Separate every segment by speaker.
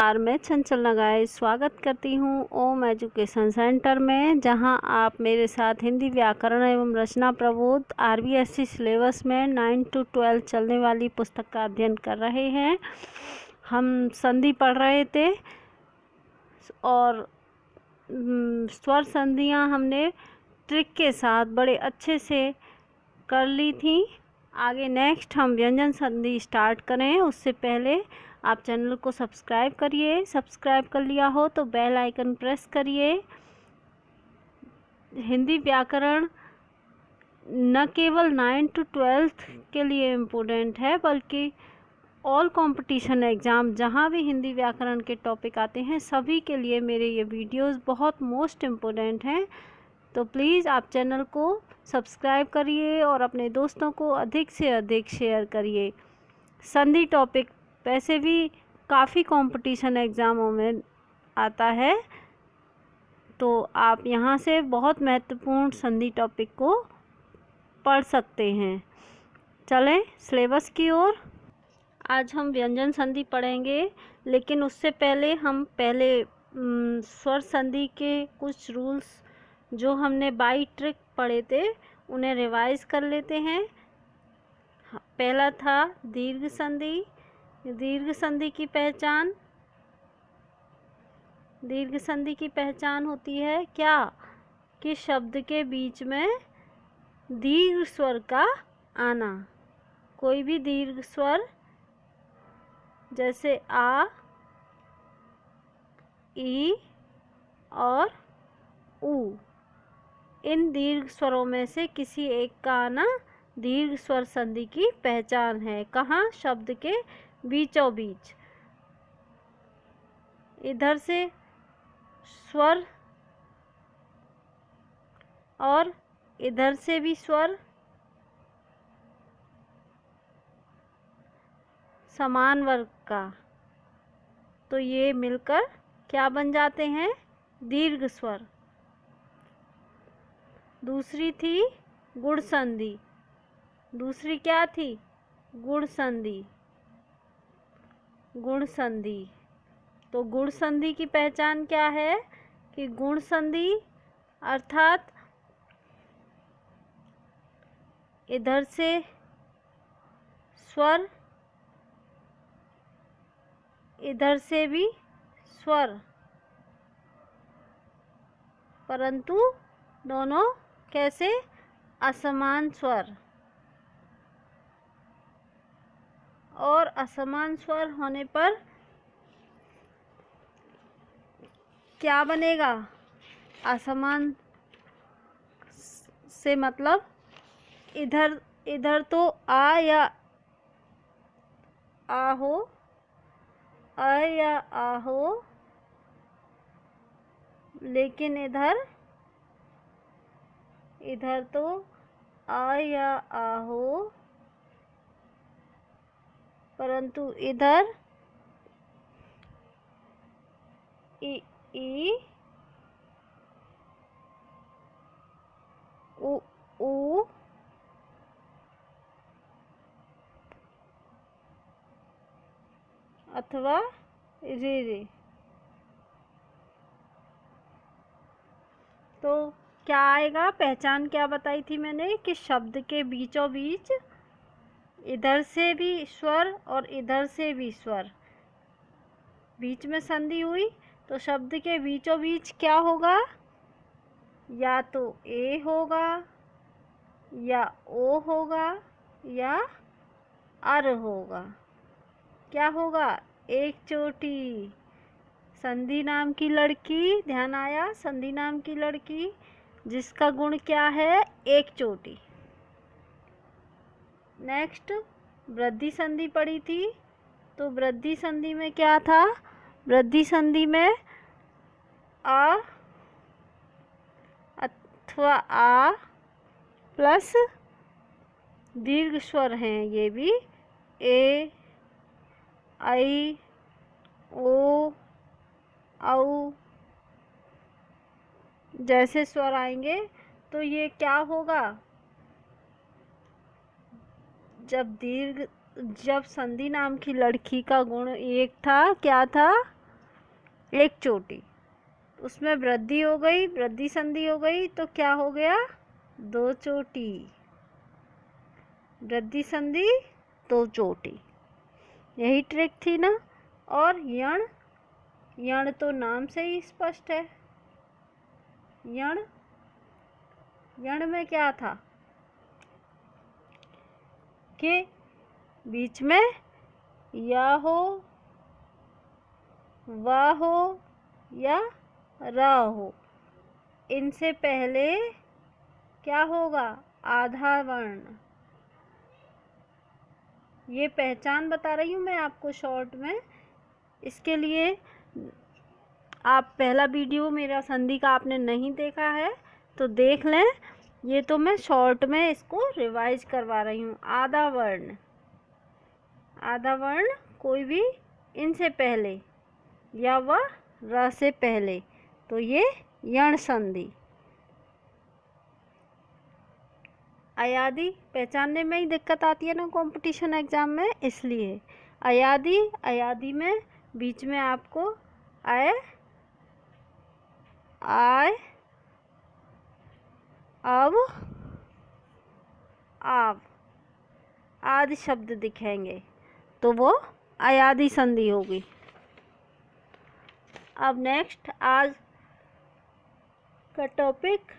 Speaker 1: नमस्कार, मैं चंचल नगाए स्वागत करती हूँ ओम एजुकेशन सेंटर में, जहाँ आप मेरे साथ हिंदी व्याकरण एवं रचना प्रबोध आरबीएससी सिलेबस में 9 to 12 चलने वाली पुस्तक का अध्ययन कर रहे हैं। हम संधि पढ़ रहे थे और स्वर संधियाँ हमने ट्रिक के साथ बड़े अच्छे से कर ली थी। आगे नेक्स्ट हम व्यंजन संधि स्टार्ट करें उससे पहले आप चैनल को सब्सक्राइब करिए। सब्सक्राइब कर लिया हो तो बेल आइकन प्रेस करिए। हिंदी व्याकरण न केवल 9 to 12 के लिए इम्पोर्टेंट है, बल्कि ऑल कंपटीशन एग्ज़ाम जहाँ भी हिंदी व्याकरण के टॉपिक आते हैं सभी के लिए मेरे ये वीडियोस बहुत मोस्ट इम्पोर्टेंट हैं। तो प्लीज़ आप चैनल को सब्सक्राइब करिए और अपने दोस्तों को अधिक से अधिक शेयर करिए। संधि टॉपिक वैसे भी काफ़ी कंपटीशन एग्ज़ामों में आता है, तो आप यहाँ से बहुत महत्वपूर्ण संधि टॉपिक को पढ़ सकते हैं। चलें सिलेबस की ओर। आज हम व्यंजन संधि पढ़ेंगे, लेकिन उससे पहले हम स्वर संधि के कुछ रूल्स जो हमने बाई ट्रिक पढ़े थे उन्हें रिवाइज कर लेते हैं। पहला था दीर्घ संधि। दीर्घ संधि की पहचान, दीर्घ संधि की पहचान होती है क्या कि शब्द के बीच में दीर्घ स्वर का आना। कोई भी दीर्घ स्वर जैसे आ, ई और ऊ, इन दीर्घ स्वरों में से किसी एक का आना दीर्घ स्वर संधि की पहचान है। कहाँ? शब्द के बीचों बीच। इधर से स्वर और इधर से भी स्वर समान वर्ग का, तो ये मिलकर क्या बन जाते हैं? दीर्घ स्वर। दूसरी थी गुण संधि। दूसरी क्या थी? गुण संधि। गुण संधि। तो गुण संधि की पहचान क्या है कि गुण संधि अर्थात इधर से स्वर, इधर से भी स्वर, परंतु दोनों कैसे? असमान स्वर। और असमान स्वर होने पर क्या बनेगा? असमान से मतलब इधर तो आ या आ हो, आ या आ हो, लेकिन इधर तो आ या आ हो, परंतु इधर ई उ अथवा रे। तो क्या आएगा? पहचान क्या बताई थी मैंने कि शब्द के बीचों बीच इधर से भी स्वर और इधर से भी स्वर, बीच में संधि हुई तो शब्द के बीचों बीच क्या होगा? या तो ए होगा, या ओ होगा, या अर होगा। क्या होगा? एक चोटी। संधि नाम की लड़की, ध्यान आया? संधि नाम की लड़की जिसका गुण क्या है? एक चोटी। नेक्स्ट वृद्धि संधि पढ़ी थी, तो वृद्धि संधि में क्या था? वृद्धि संधि में आ अथवा आ प्लस दीर्घ स्वर हैं, ये भी ए, आई, ओ, औ जैसे स्वर आएंगे तो ये क्या होगा? जब संधि नाम की लड़की का गुण एक था, क्या था? एक चोटी, उसमें वृद्धि हो गई, वृद्धि संधि हो गई, तो क्या हो गया, दो चोटी, वृद्धि संधि दो चोटी। यही ट्रिक थी ना। और यण, यण तो नाम से ही स्पष्ट है। यण, यण में क्या था कि बीच में या हो, वा हो या रा हो, इनसे पहले क्या होगा, आधा वर्ण। ये पहचान बता रही हूँ मैं आपको शॉर्ट में। इसके लिए आप पहला वीडियो मेरा संधि का आपने नहीं देखा है तो देख लें। ये तो मैं शॉर्ट में इसको रिवाइज करवा रही हूँ। आधा वर्ण, आधा वर्ण कोई भी इनसे पहले या वह र से पहले, तो ये यण संधि। अयादि पहचानने में ही दिक्कत आती है ना कंपटीशन एग्जाम में, इसलिए अयादि, अयादि में बीच में आपको आय, आय, अब, आव आदि शब्द दिखेंगे तो वो अयादि संधि होगी। अब नेक्स्ट आज का टॉपिक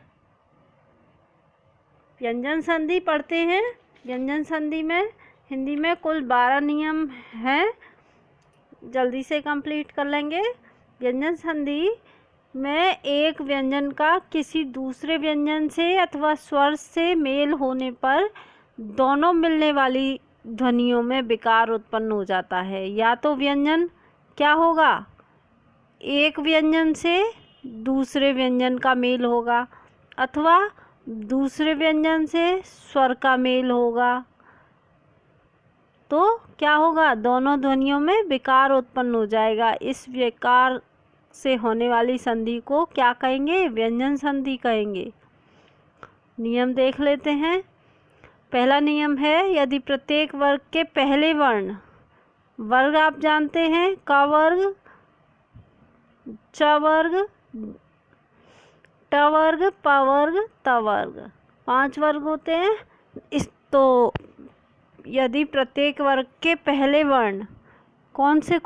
Speaker 1: व्यंजन संधि पढ़ते हैं। व्यंजन संधि में हिंदी में कुल 12 नियम हैं, जल्दी से कंप्लीट कर लेंगे। व्यंजन संधि में एक व्यंजन का किसी दूसरे व्यंजन से अथवा स्वर से मेल होने पर दोनों मिलने वाली ध्वनियों में विकार उत्पन्न हो जाता है। या तो व्यंजन क्या होगा, एक व्यंजन से दूसरे व्यंजन का मेल होगा, अथवा दूसरे व्यंजन से स्वर का मेल होगा, तो क्या होगा, दोनों ध्वनियों में विकार उत्पन्न हो जाएगा। इस विकार से होने वाली संधि को क्या कहेंगे, व्यंजन संधि कहेंगे। नियम देख लेते हैं। पहला नियम है, यदि प्रत्येक वर्ग के पहले वर्ण, वर्ग आप जानते हैं, क वर्ग, च वर्ग, ट वर्ग, प वर्ग, त वर्ग, 5 वर्ग होते हैं। इस तो यदि प्रत्येक वर्ग के पहले वर्ण कौन से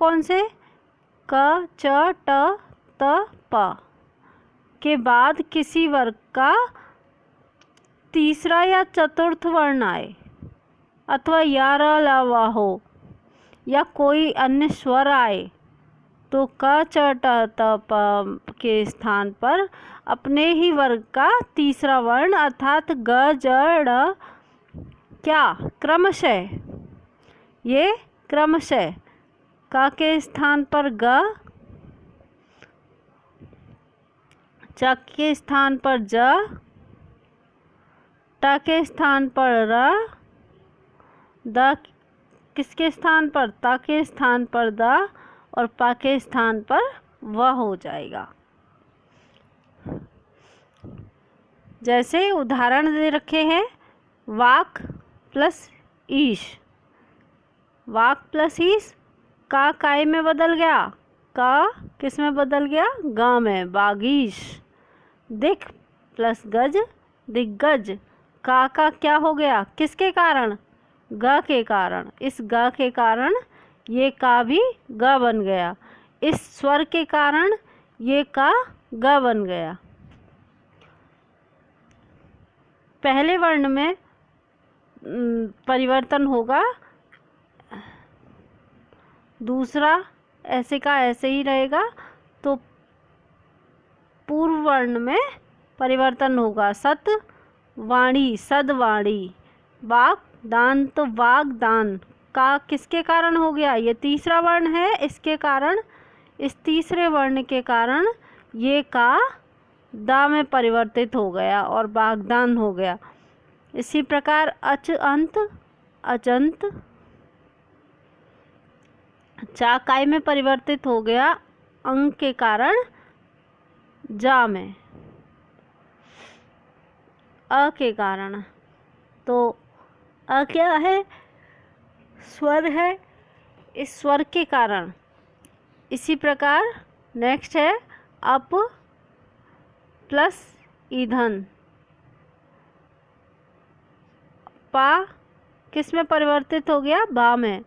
Speaker 1: क, च, ट, त, प के बाद किसी वर्ग का तीसरा या चतुर्थ वर्ण आए, अथवा या, र, ल, व हो, या कोई अन्य स्वर आए, तो क, च, ट, त, प के स्थान पर अपने ही वर्ग का तीसरा वर्ण अर्थात ग, ज, ड़ क्या क्रमशः, ये क्रमशः क के स्थान पर ग, च के स्थान पर ज, ट के स्थान पर र, द किसके स्थान पर, त के स्थान पर द, और प के स्थान पर व हो जाएगा। जैसे उदाहरण दे रखे हैं, वाक प्लस ईश, वाक प्लस ईश, का काय में बदल गया, का किस में बदल गया, ग में, बागीश। दिख प्लस गज, दिग्गज, का क्या हो गया, किसके कारण, ग के कारण। इस ग के कारण ये का भी ग बन गया, इस स्वर के कारण ये का ग बन गया। पहले वर्ण में परिवर्तन होगा, दूसरा ऐसे का ऐसे ही रहेगा, तो पूर्व वर्ण में परिवर्तन होगा। सत वाणी, सदवाणी, वाक दान, तो वाक दान का किसके कारण हो गया, ये तीसरा वर्ण है, इसके कारण, इस तीसरे वर्ण के कारण ये का दा में परिवर्तित हो गया और वागदान हो गया। इसी प्रकार अच अंत, अचंत, चा काय में परिवर्तित हो गया अंग के कारण जा में, अ के कारण, तो अ क्या है, स्वर है, इस स्वर के कारण। इसी प्रकार नेक्स्ट है अप प्लस ईंधन। पा किस में परिवर्तित हो गया? बा में,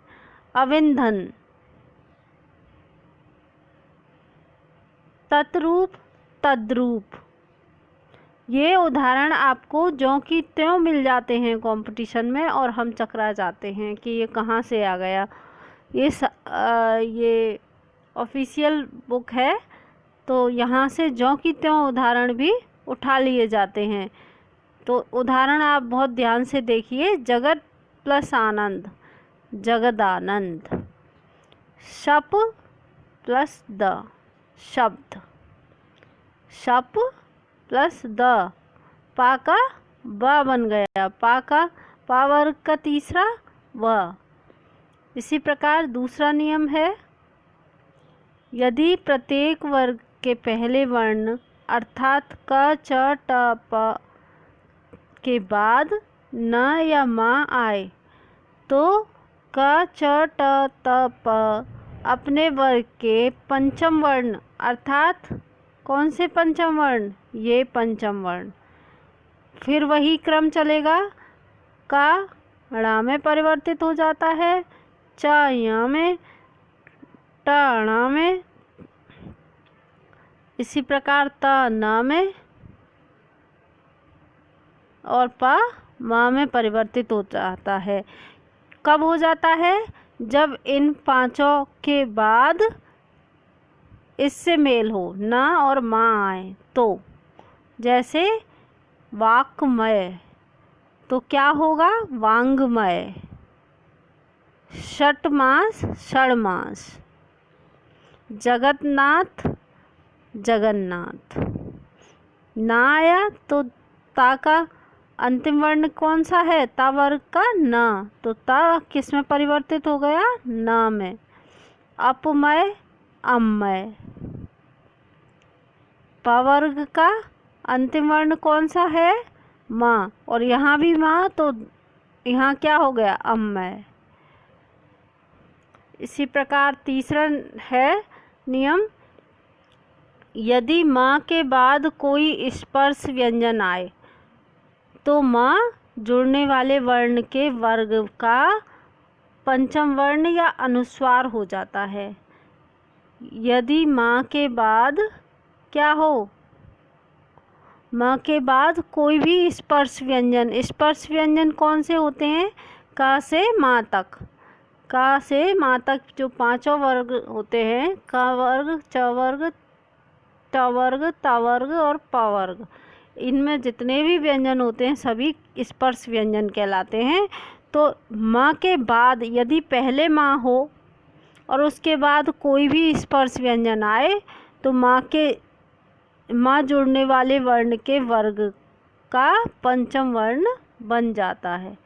Speaker 1: अविंधन। तत्रूप, तद्रूप। ये उदाहरण आपको ज्यों की त्यों मिल जाते हैं कंपटीशन में और हम चकरा जाते हैं कि ये कहाँ से आ गया। ये ऑफिशियल बुक है तो यहाँ से ज्यों की त्यों उदाहरण भी उठा लिए जाते हैं। तो उदाहरण आप बहुत ध्यान से देखिए। जगत प्लस आनंद, जगदानंद। शप प्लस द, शब्द। शप प्लस द, पा का ब बन गया, पा का पा वर्ग का तीसरा व। इसी प्रकार दूसरा नियम है, यदि प्रत्येक वर्ग के पहले वर्ण अर्थात क च ट प के बाद न या मा आए तो क च ट त प अपने वर्ग के पंचम वर्ण अर्थात कौन से पंचम वर्ण? ये पंचम वर्ण। फिर वही क्रम चलेगा, का ड़ा में परिवर्तित हो जाता है, च या में, ट णा में, इसी प्रकार त न में और प मा में परिवर्तित हो जाता है। कब हो जाता है? जब इन पांचों के बाद इससे मेल हो, ना और माँ आए तो। जैसे वाक्मय तो क्या होगा? वांग्मय। षटमास, षडमास। जगन्नाथ, जगन्नाथ। ना आया तो ता का अंतिम वर्ण कौन सा है? ता वर्ग का न, तो ता किस में परिवर्तित हो गया? न में। अपमय, अमय। प वर्ग का अंतिम वर्ण कौन सा है? माँ, और यहाँ भी माँ, तो यहाँ क्या हो गया? अमय। इसी प्रकार तीसरा है नियम, यदि माँ के बाद कोई स्पर्श व्यंजन आए तो माँ जुड़ने वाले वर्ण के वर्ग का पंचम वर्ण या अनुस्वार हो जाता है। यदि माँ के बाद क्या हो? माँ के बाद कोई भी स्पर्श व्यंजन, स्पर्श व्यंजन कौन से होते हैं? का से माँ तक, का से माँ तक जो पांचों वर्ग होते हैं, का वर्ग, च वर्ग, ट वर्ग, ता वर्ग और प वर्ग, इनमें जितने भी व्यंजन होते हैं सभी स्पर्श व्यंजन कहलाते हैं। तो माँ के बाद यदि पहले माँ हो और उसके बाद कोई भी स्पर्श व्यंजन आए तो माँ जुड़ने वाले वर्ण के वर्ग का पंचम वर्ण बन जाता है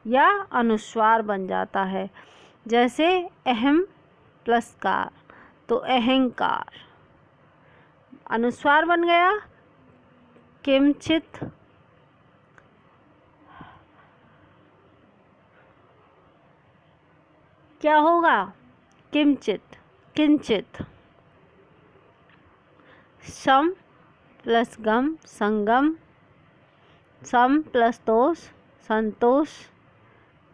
Speaker 1: या अनुस्वार बन जाता है। जैसे अहम प्लस कार, तो अहंकार अनुस्वार बन गया। किंचित, क्या होगा? किंचित, किंचित। सम प्लस गम, संगम। सम प्लस तोष, संतोष।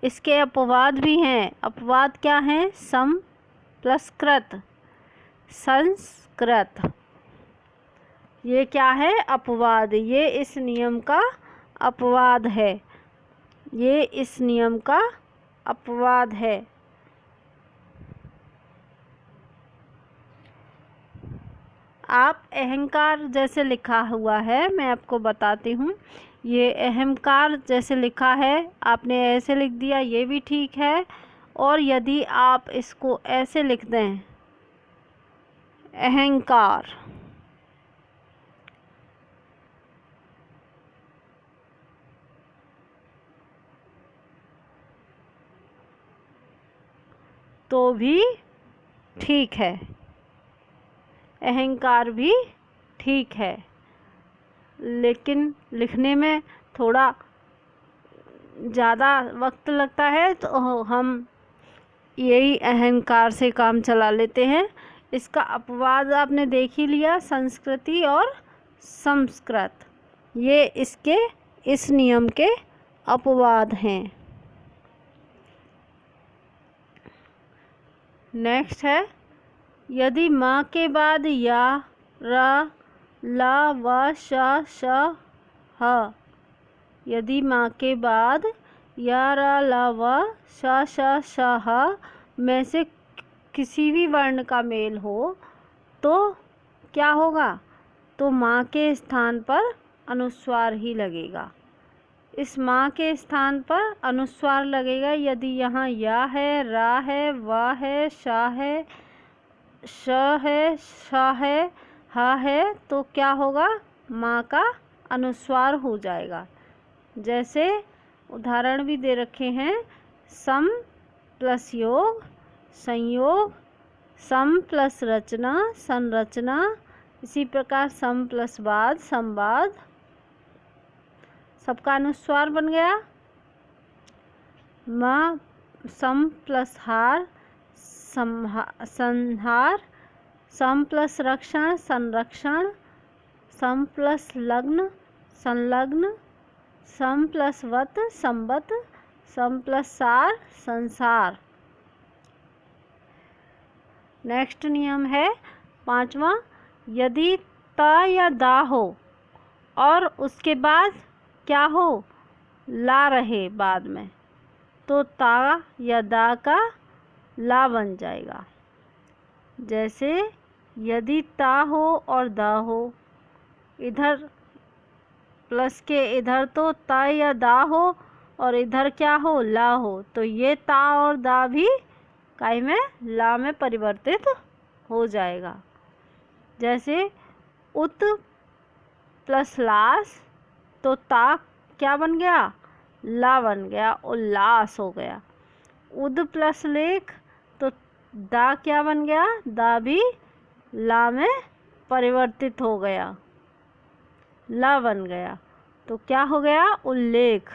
Speaker 1: इसके अपवाद भी हैं। अपवाद क्या हैं? सम प्लस कृत, संस्कृत। ये क्या है? अपवाद। ये इस नियम का अपवाद है, ये इस नियम का अपवाद है। आप अहंकार जैसे लिखा हुआ है, मैं आपको बताती हूँ। ये अहंकार जैसे लिखा है, आपने ऐसे लिख दिया, ये भी ठीक है। और यदि आप इसको ऐसे लिख दें, अहंकार, तो भी ठीक है, अहंकार भी ठीक है। लेकिन लिखने में थोड़ा ज़्यादा वक्त लगता है तो हम यही अहंकार से काम चला लेते हैं। इसका अपवाद आपने देख ही लिया, संस्कृति और संस्कृत, ये इसके इस नियम के अपवाद हैं। नेक्स्ट है, यदि माँ के बाद या, रा, ला, व, श, ह, यदि माँ के बाद या, रा, ला, व, श, ह में से किसी भी वर्ण का मेल हो तो क्या होगा? तो माँ के स्थान पर अनुस्वार ही लगेगा। इस माँ के स्थान पर अनुस्वार लगेगा यदि यहाँ या है, रा है, वा है, शा है, श है, शा है, हा है, तो क्या होगा? माँ का अनुस्वार हो जाएगा। जैसे उदाहरण भी दे रखे हैं, सम प्लस योग, संयोग, सम प्लस रचना, संरचना, इसी प्रकार सम प्लस बाद, संवाद, सबका अनुस्वार बन गया। म सम प्लस हार, संहार, सम प्लस रक्षण, संरक्षण, सम प्लस लग्न, संलग्न, सम प्लस वत, संवत, सम प्लस सार, संसार। नेक्स्ट नियम है 5वां, यदि त या दा हो और उसके बाद क्या हो? ला रहे बाद में, तो ता या दा का ला बन जाएगा। जैसे यदि ता हो और दा हो, इधर प्लस के इधर तो ता या दा हो और इधर क्या हो? ला हो, तो ये ता और दा भी काय में ला में परिवर्तित हो जाएगा। जैसे उत प्लस लास, तो ता क्या बन गया? ला बन गया, उल्लास हो गया। उद प्लस लेख, तो दा क्या बन गया? दा भी ला में परिवर्तित हो गया, ला बन गया, तो क्या हो गया? उल्लेख।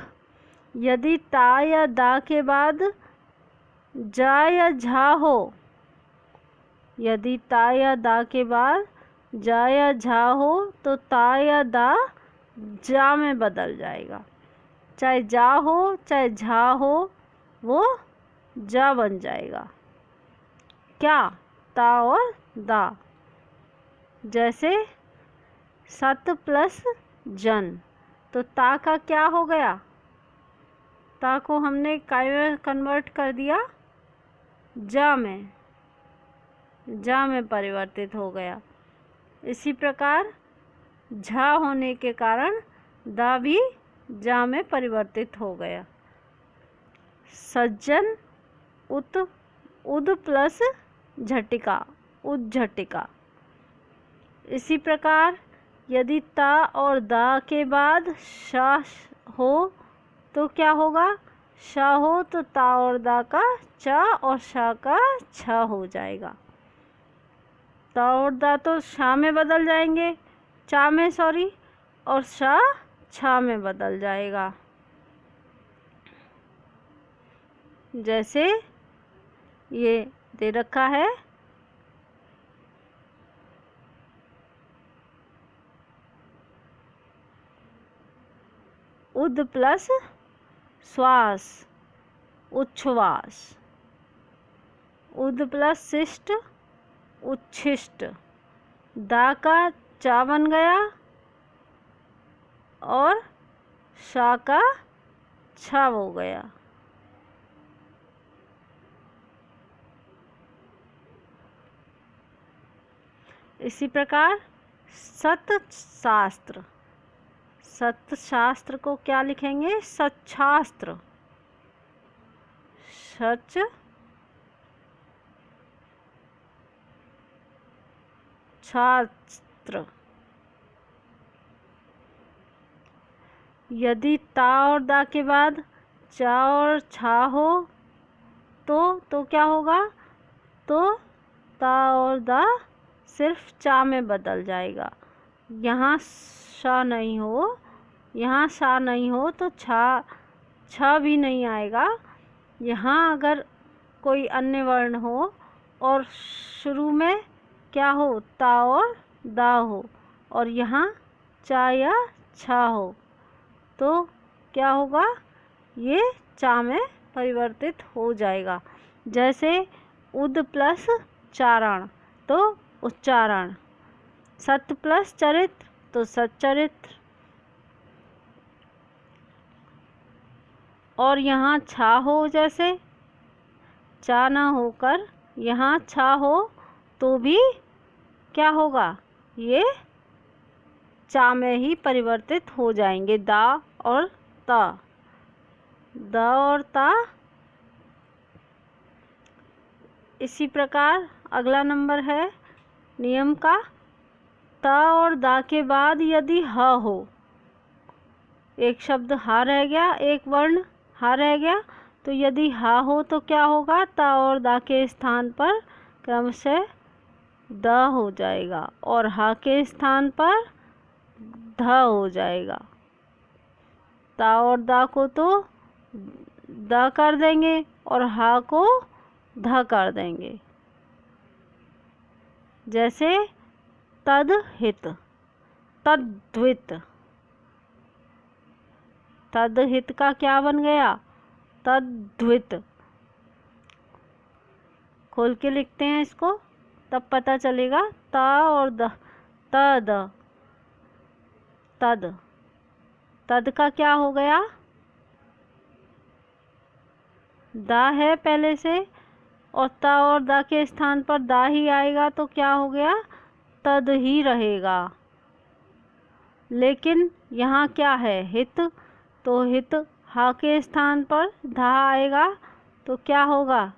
Speaker 1: यदि ता या दा के बाद जा या झा हो, यदि ता या दा के बाद जा या झा हो, तो ता या दा जा में बदल जाएगा। चाहे जा हो चाहे झा हो, वो जा बन जाएगा। क्या? ता और दा। जैसे सत प्लस जन, तो ता का क्या हो गया? ता को हमने काय में कन्वर्ट कर दिया? जा में, जा में परिवर्तित हो गया। इसी प्रकार झा होने के कारण दा भी जा में परिवर्तित हो गया। सज्जन, उत, उद प्लस झटिका, उज्झटिका। इसी प्रकार यदि ता और दा के बाद शा हो तो क्या होगा? शा हो तो ता और दा का चा और शा का छा हो जाएगा। ता और दा तो शा में बदल जाएंगे, चा में सॉरी, और शा छा में बदल जाएगा। जैसे ये दे रखा है, उद प्लस श्वास, उच्छ्वास, उद प्लस शिष्ट, उच्छिष्ट। दा का चा बन गया और शा का छा हो गया। इसी प्रकार सतशास्त्र, सतशास्त्र को क्या लिखेंगे? सच्छास्त्र, सच छात्र। यदि ता और दा के बाद चा और छा हो तो क्या होगा? तो ता और दा सिर्फ चा में बदल जाएगा। यहाँ शा नहीं हो, यहाँ शा नहीं हो तो छा भी नहीं आएगा। यहाँ अगर कोई अन्य वर्ण हो और शुरू में क्या हो, ता और दा हो, और यहाँ चा या छा हो, तो क्या होगा, ये चा में परिवर्तित हो जाएगा। जैसे उद प्लस चारण तो उच्चारण, सत्य प्लस चरित्र तो सच्चरित्र, और यहाँ छा हो, जैसे चा ना होकर यहाँ छा हो तो भी क्या होगा, ये चा में ही परिवर्तित हो जाएंगे, दा और ता, दा और ता। इसी प्रकार अगला नंबर है नियम का, ता और दा के बाद यदि ह हो, एक शब्द हा रह गया, एक वर्ण हा रह गया, तो यदि हा हो तो क्या होगा, ता और दा के स्थान पर क्रमशः द हो जाएगा और हा के स्थान पर ध हो जाएगा। ता और दा को तो द कर देंगे और हा को ध कर देंगे। जैसे तदहित, तद्वित, तदहित का क्या बन गया, तद्वित। खोल के लिखते हैं इसको, तब पता चलेगा, ता और द, तद, तद, तद का क्या हो गया, दा है पहले से, और ता और दा के स्थान पर दा ही आएगा तो क्या हो गया, तद ही रहेगा। लेकिन यहाँ क्या है, हित, तो हित हा के स्थान पर धा आएगा तो क्या होगा,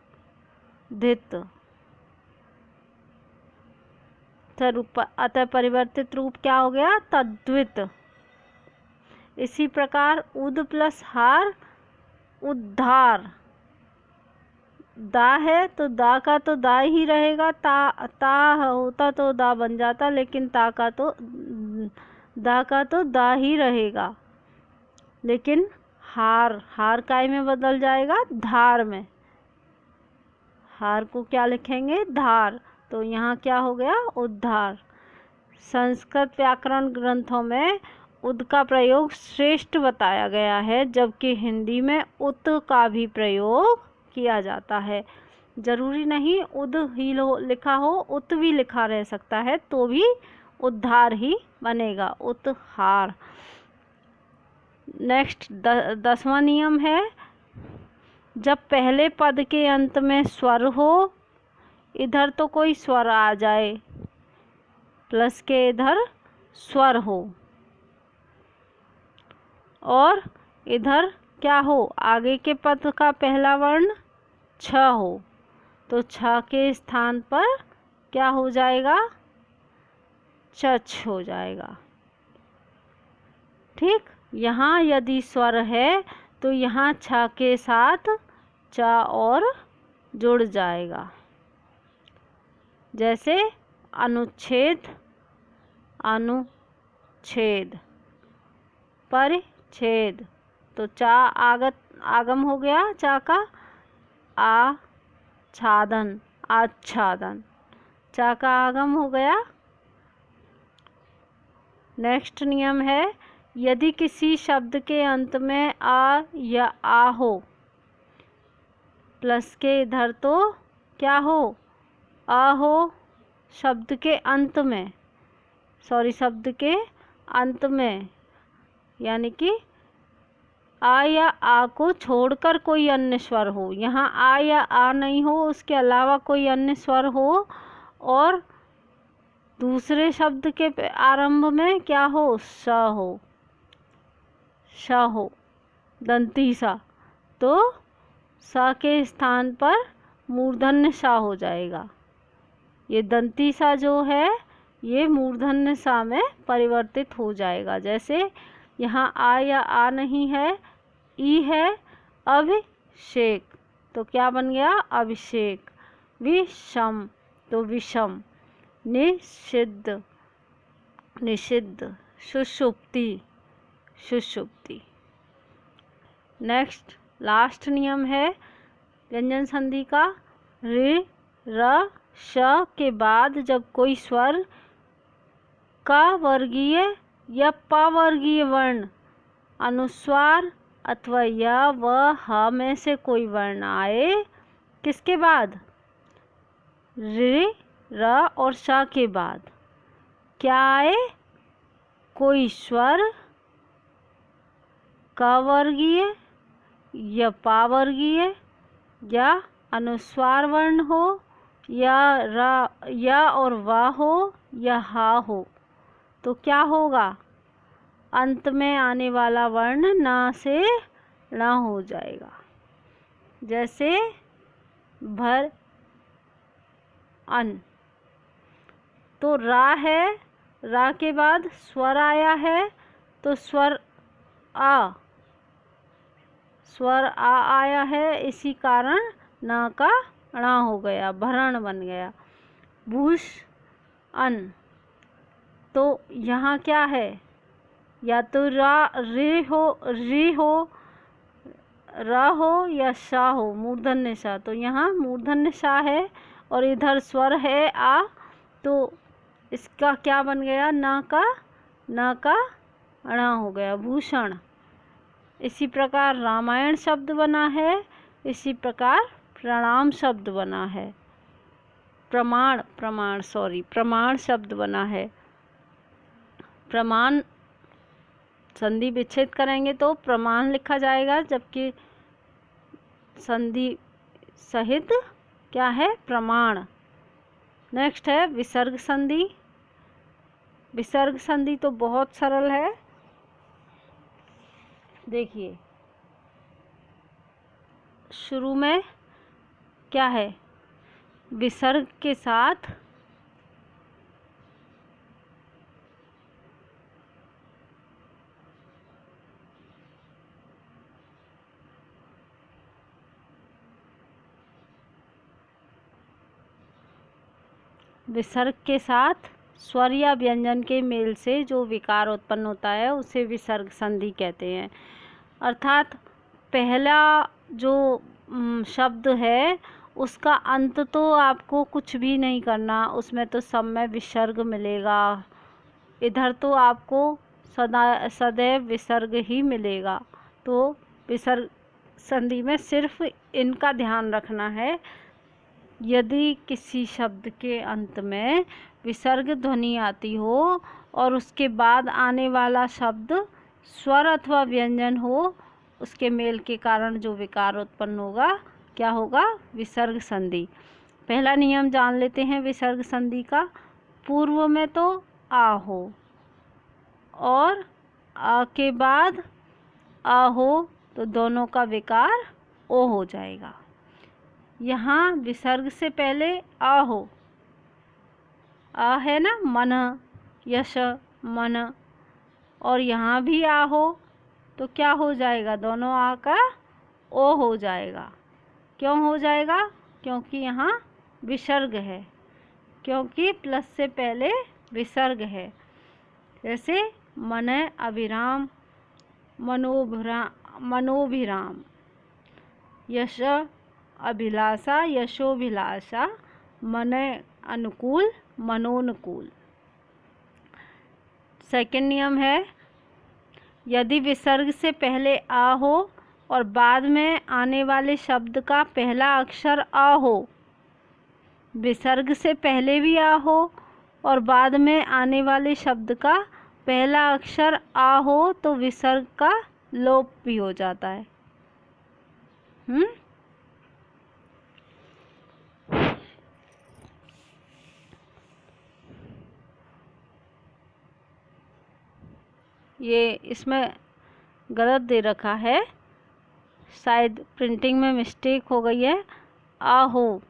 Speaker 1: धित। अतः परिवर्तित रूप क्या हो गया, तद्वित। इसी प्रकार उद प्लस हार, उद्धार, दा है तो दा का तो दा ही रहेगा, ता होता तो दा बन जाता, लेकिन ता का तो दा का तो दा ही रहेगा, लेकिन हार, हार काय में बदल जाएगा, धार में। हार को क्या लिखेंगे, धार, तो यहाँ क्या हो गया, उद्धार। संस्कृत व्याकरण ग्रंथों में उद का प्रयोग श्रेष्ठ बताया गया है, जबकि हिंदी में उत का भी प्रयोग किया जाता है। जरूरी नहीं उद ही लिखा हो, उत भी लिखा रह सकता है, तो भी उद्धार ही बनेगा, उतहार। नेक्स्ट 10वां नियम है, जब पहले पद के अंत में स्वर हो, इधर तो कोई स्वर आ जाए, प्लस के इधर स्वर हो, और इधर क्या हो, आगे के पद का पहला वर्ण छ हो, तो छ के स्थान पर क्या हो जाएगा, चछ हो जाएगा। ठीक, यहाँ यदि स्वर है तो यहाँ छ के साथ च और जुड़ जाएगा। जैसे अनुच्छेद, अनुच्छेद, परिच्छेद, तो चा आगम हो गया, चा का, आच्छादन, आच्छादन, चा का आगम हो गया। नेक्स्ट नियम है, यदि किसी शब्द के अंत में आ या आ हो, प्लस के इधर तो क्या हो, आ हो, शब्द के अंत में, शब्द के अंत में, यानी कि आ या आ को छोड़कर कोई अन्य स्वर हो, यहाँ आ या आ नहीं हो, उसके अलावा कोई अन्य स्वर हो, और दूसरे शब्द के आरंभ में क्या हो, स हो, श हो, दंती सा, तो स के स्थान पर मूर्धन्य सा हो जाएगा। ये दंती सा जो है ये मूर्धन्य सा में परिवर्तित हो जाएगा। जैसे यहाँ आ या आ नहीं है, ई है, अभिषेक, तो क्या बन गया, अभिषेक। विषम तो विषम। निषिद्ध, निषिद्ध। सुषुप्ति, सुषुप्ति। नेक्स्ट लास्ट नियम है व्यंजन संधि का, ऋ, र, श के बाद जब कोई स्वर क वर्गीय या प वर्गीय वर्ण अनुस्वार अथवा य व ह में से कोई वर्ण आए, किसके बाद? ऋ, र और श के बाद क्या आए? कोई स्वर क वर्गीय या प वर्गीय या अनुस्वार वर्ण हो या र या और व हो या ह हो, तो क्या होगा? अंत में आने वाला वर्ण न से ण हो जाएगा। जैसे भर अन, तो रा है, रा के बाद स्वर आया है तो स्वर आ आया है, इसी कारण न का ण हो गया, भरण बन गया। भूष अन, तो यहाँ क्या है? या तो रि हो, र हो या श हो, मूर्धन्य श, तो यहाँ मूर्धन्य श है और इधर स्वर है आ, तो इसका क्या बन गया? न का ण हो गया, भूषण। इसी प्रकार रामायण शब्द बना है, इसी प्रकार प्रणाम शब्द बना है, प्रमाण शब्द बना है। प्रमाण संधि विच्छेद करेंगे तो प्रमाण लिखा जाएगा, जबकि संधि सहित क्या है? प्रमाण। नेक्स्ट है विसर्ग संधि। विसर्ग संधि तो बहुत सरल है, देखिए शुरू में क्या है? विसर्ग के साथ स्वर या व्यंजन के मेल से जो विकार उत्पन्न होता है उसे विसर्ग संधि कहते हैं। अर्थात पहला जो शब्द है उसका अंत तो आपको कुछ भी नहीं करना, उसमें तो सब में विसर्ग मिलेगा, इधर तो आपको सदैव विसर्ग ही मिलेगा। तो विसर्ग संधि में सिर्फ इनका ध्यान रखना है। यदि किसी शब्द के अंत में विसर्ग ध्वनि आती हो और उसके बाद आने वाला शब्द स्वर अथवा व्यंजन हो, उसके मेल के कारण जो विकार उत्पन्न होगा क्या होगा? विसर्ग संधि। पहला नियम जान लेते हैं विसर्ग संधि का। पूर्व में तो आ हो और आ के बाद आ हो तो दोनों का विकार ओ हो जाएगा। यहाँ विसर्ग से पहले आ हो, आ है ना, मन, यश, मन, और यहाँ भी आ हो तो क्या हो जाएगा? दोनों आ का ओ हो जाएगा। क्यों हो जाएगा? क्योंकि यहाँ विसर्ग है, क्योंकि प्लस से पहले विसर्ग है। जैसे मन अभिराम, मनोभिराम, यश अभिलाषा, यशोभिलाषा, मन अनुकूल, मनोनुकूल। सेकंड नियम है, यदि विसर्ग से पहले आ हो और बाद में आने वाले शब्द का पहला अक्षर आ हो, विसर्ग से पहले भी आ हो और बाद में आने वाले शब्द का पहला अक्षर आ हो तो विसर्ग का लोप भी हो जाता है। ये इसमें गलत दे रखा है, शायद प्रिंटिंग में मिस्टेक हो गई है। आ हो,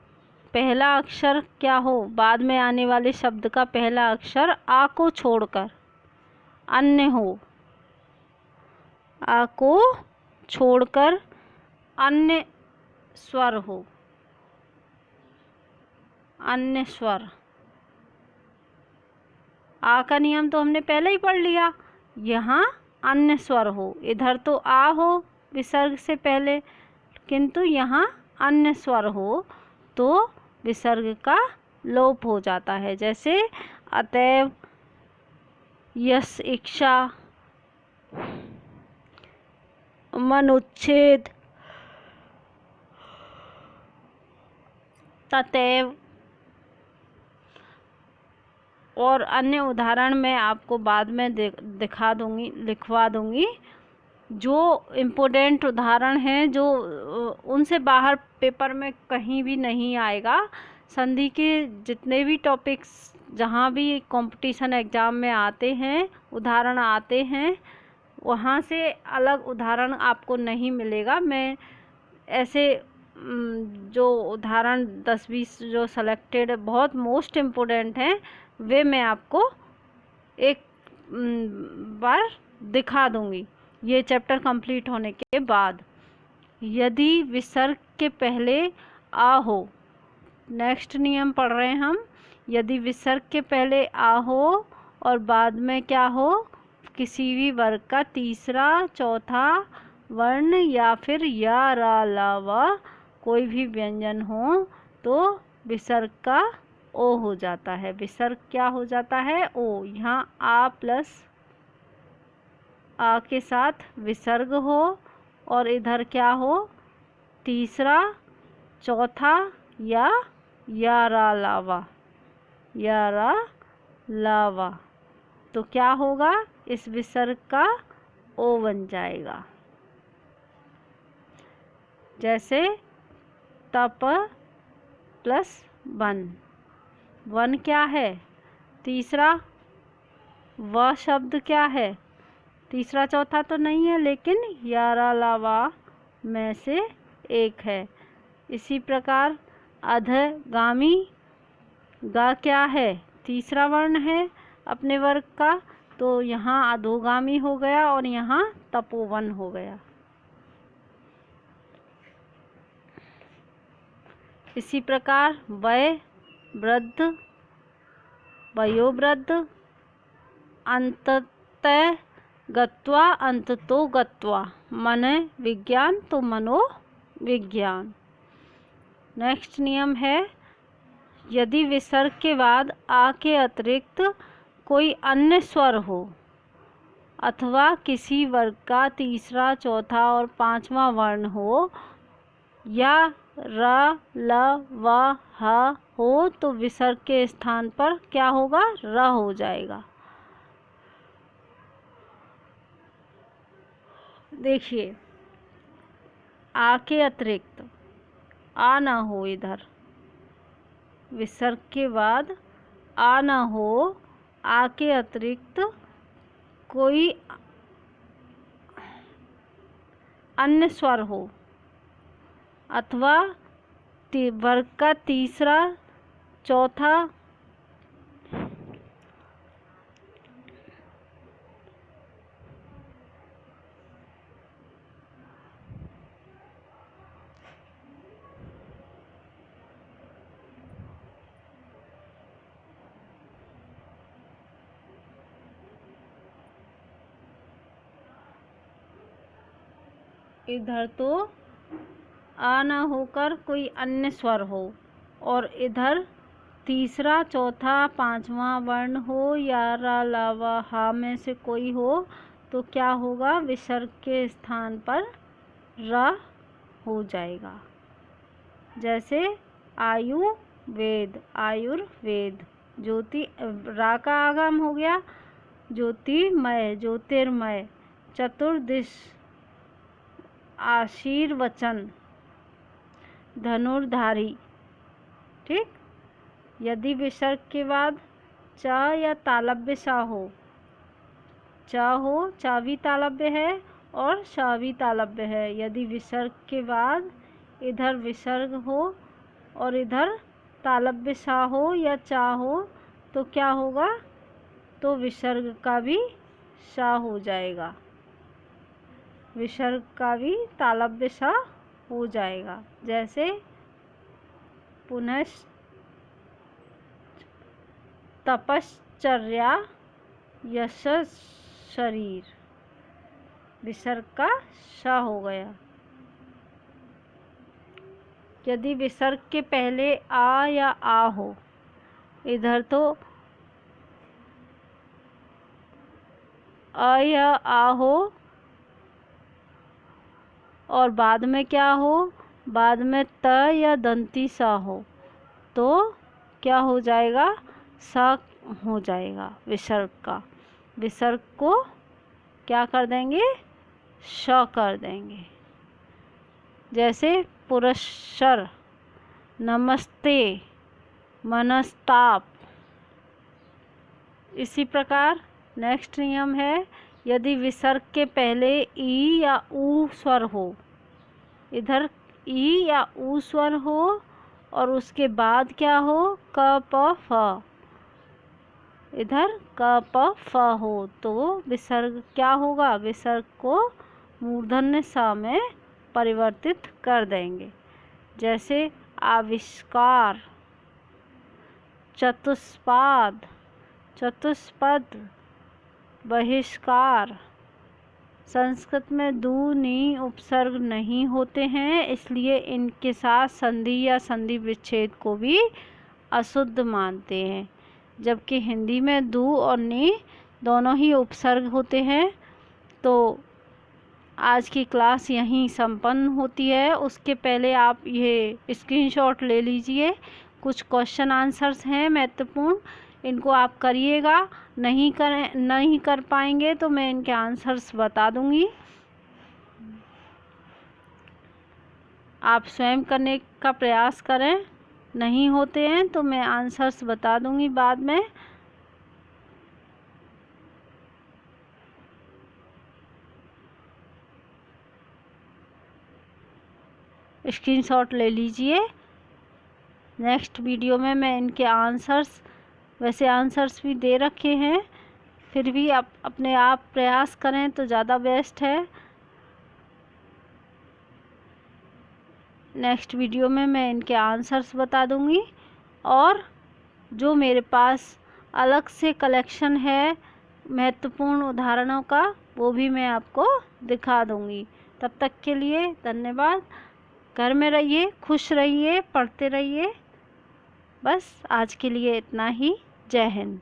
Speaker 1: पहला अक्षर क्या हो? बाद में आने वाले शब्द का पहला अक्षर आ को छोड़कर अन्य हो, आ को छोड़कर अन्य स्वर हो, अन्य स्वर। आ का नियम तो हमने पहले ही पढ़ लिया, यहाँ अन्य स्वर हो। इधर तो आ हो विसर्ग से पहले, किंतु यहाँ अन्य स्वर हो तो विसर्ग का लोप हो जाता है। जैसे अतएव, यश इच्छा, मनुच्छेद, ततएव और अन्य उदाहरण मैं आपको बाद में दिखा दूंगी, लिखवा दूंगी। जो इम्पोर्टेंट उदाहरण हैं, जो उनसे बाहर पेपर में कहीं भी नहीं आएगा। संधि के जितने भी टॉपिक्स जहाँ भी कंपटीशन एग्ज़ाम में आते हैं, उदाहरण आते हैं, वहाँ से अलग उदाहरण आपको नहीं मिलेगा। मैं ऐसे जो उदाहरण 10-20 जो सेलेक्टेड बहुत मोस्ट इम्पोर्टेंट हैं, वे मैं आपको एक बार दिखा दूंगी ये चैप्टर कंप्लीट होने के बाद। यदि विसर्ग के पहले आ हो, नेक्स्ट नियम पढ़ रहे हैं हम। यदि विसर्ग के पहले आ हो और बाद में क्या हो, किसी भी वर्ग का तीसरा चौथा वर्ण या फिर या रा ला वा कोई भी व्यंजन हो, तो विसर्ग का ओ हो जाता है। विसर्ग क्या हो जाता है? ओ। यहाँ आ प्लस आ के साथ विसर्ग हो और इधर क्या हो, तीसरा चौथा या रा लावा, या रा लावा, तो क्या होगा, इस विसर्ग का ओ बन जाएगा। जैसे तप प्लस वन, वन क्या है? तीसरा। व शब्द क्या है? तीसरा चौथा तो नहीं है, लेकिन यारा लावा में से एक है। इसी प्रकार अधगामी, गा क्या है? तीसरा वर्ण है अपने वर्ग का, तो यहाँ अधोगामी हो गया और यहाँ तपोवन हो गया। इसी प्रकार वय वृद्ध, वयोवृद्ध, अंततः गत्वा, अंततो गत्वा, मन विज्ञान तो मनोविज्ञान। नेक्स्ट नियम है, यदि विसर्ग के बाद आ के अतिरिक्त कोई अन्य स्वर हो अथवा किसी वर्ग का तीसरा चौथा और पांचवा वर्ण हो या र ल व ह हो, तो विसर्ग के स्थान पर क्या होगा? र हो जाएगा। देखिए, आ के अतिरिक्त आ ना हो, इधर विसर्ग के बाद आ ना हो, आ के अतिरिक्त कोई अन्य स्वर हो अथवा वर्ग का तीसरा चौथा इधर तो आ ना होकर कोई अन्य स्वर हो और इधर तीसरा चौथा पांचवा वर्ण हो या रा लावा हा में से कोई हो, तो क्या होगा? विसर्ग के स्थान पर रा हो जाएगा। जैसे आयुर्वेद, आयुर्वेद, ज्योति, रा का आगम हो गया, ज्योतिमय, ज्योतिर्मय, चतुर्दिश, आशीर्वचन, धनुर्धारी। ठीक। यदि विसर्ग के बाद च या तालव्य सा हो, च हो, च भी तालव्य है और श भी तालव्य है। यदि विसर्ग के बाद इधर विसर्ग हो और इधर तालव्य सा हो या चा हो, तो क्या होगा? तो विसर्ग का भी सा हो जाएगा, विसर्ग का भी तालव्य सा हो जाएगा। जैसे पुनः तपश्चर्या, यश शरीर, विसर्ग का श हो गया। यदि विसर्ग के पहले आ या आ हो, इधर तो अ या आ हो और बाद में क्या हो, बाद में त या दंती सा हो तो क्या हो जाएगा, सा हो जाएगा विसर्ग का। विसर्ग को क्या कर देंगे, श कर देंगे। जैसे पुरस्सर, नमस्ते, मनस्ताप। इसी प्रकार नेक्स्ट नियम है, यदि विसर्ग के पहले ई या ऊ स्वर हो, इधर ई या ऊ स्वर हो और उसके बाद क्या हो, क प फ, इधर क प फ हो तो विसर्ग क्या होगा, विसर्ग को मूर्धन्य स में परिवर्तित कर देंगे। जैसे आविष्कार, चतुष्पाद, चतुष्पद, बहिष्कार। संस्कृत में दू नी उपसर्ग नहीं होते हैं, इसलिए इनके साथ संधि या संधि विच्छेद को भी अशुद्ध मानते हैं, जबकि हिंदी में दू और नी दोनों ही उपसर्ग होते हैं। तो आज की क्लास यहीं संपन्न होती है। उसके पहले आप ये स्क्रीनशॉट ले लीजिए, कुछ क्वेश्चन आंसर्स हैं महत्वपूर्ण, इनको आप करिएगा। नहीं कर पाएंगे तो मैं इनके आंसर्स बता दूंगी, आप स्वयं करने का प्रयास करें। नहीं होते हैं तो मैं आंसर्स बता दूंगी बाद में। स्क्रीनशॉट ले लीजिए। नेक्स्ट वीडियो में मैं इनके आंसर्स, वैसे आंसर्स भी दे रखे हैं, फिर भी आप अपने आप प्रयास करें तो ज़्यादा बेस्ट है। नेक्स्ट वीडियो में मैं इनके आंसर्स बता दूंगी और जो मेरे पास अलग से कलेक्शन है महत्वपूर्ण उदाहरणों का, वो भी मैं आपको दिखा दूंगी। तब तक के लिए धन्यवाद। घर में रहिए, खुश रहिए, पढ़ते रहिए। बस आज के लिए इतना ही। जय हिंद।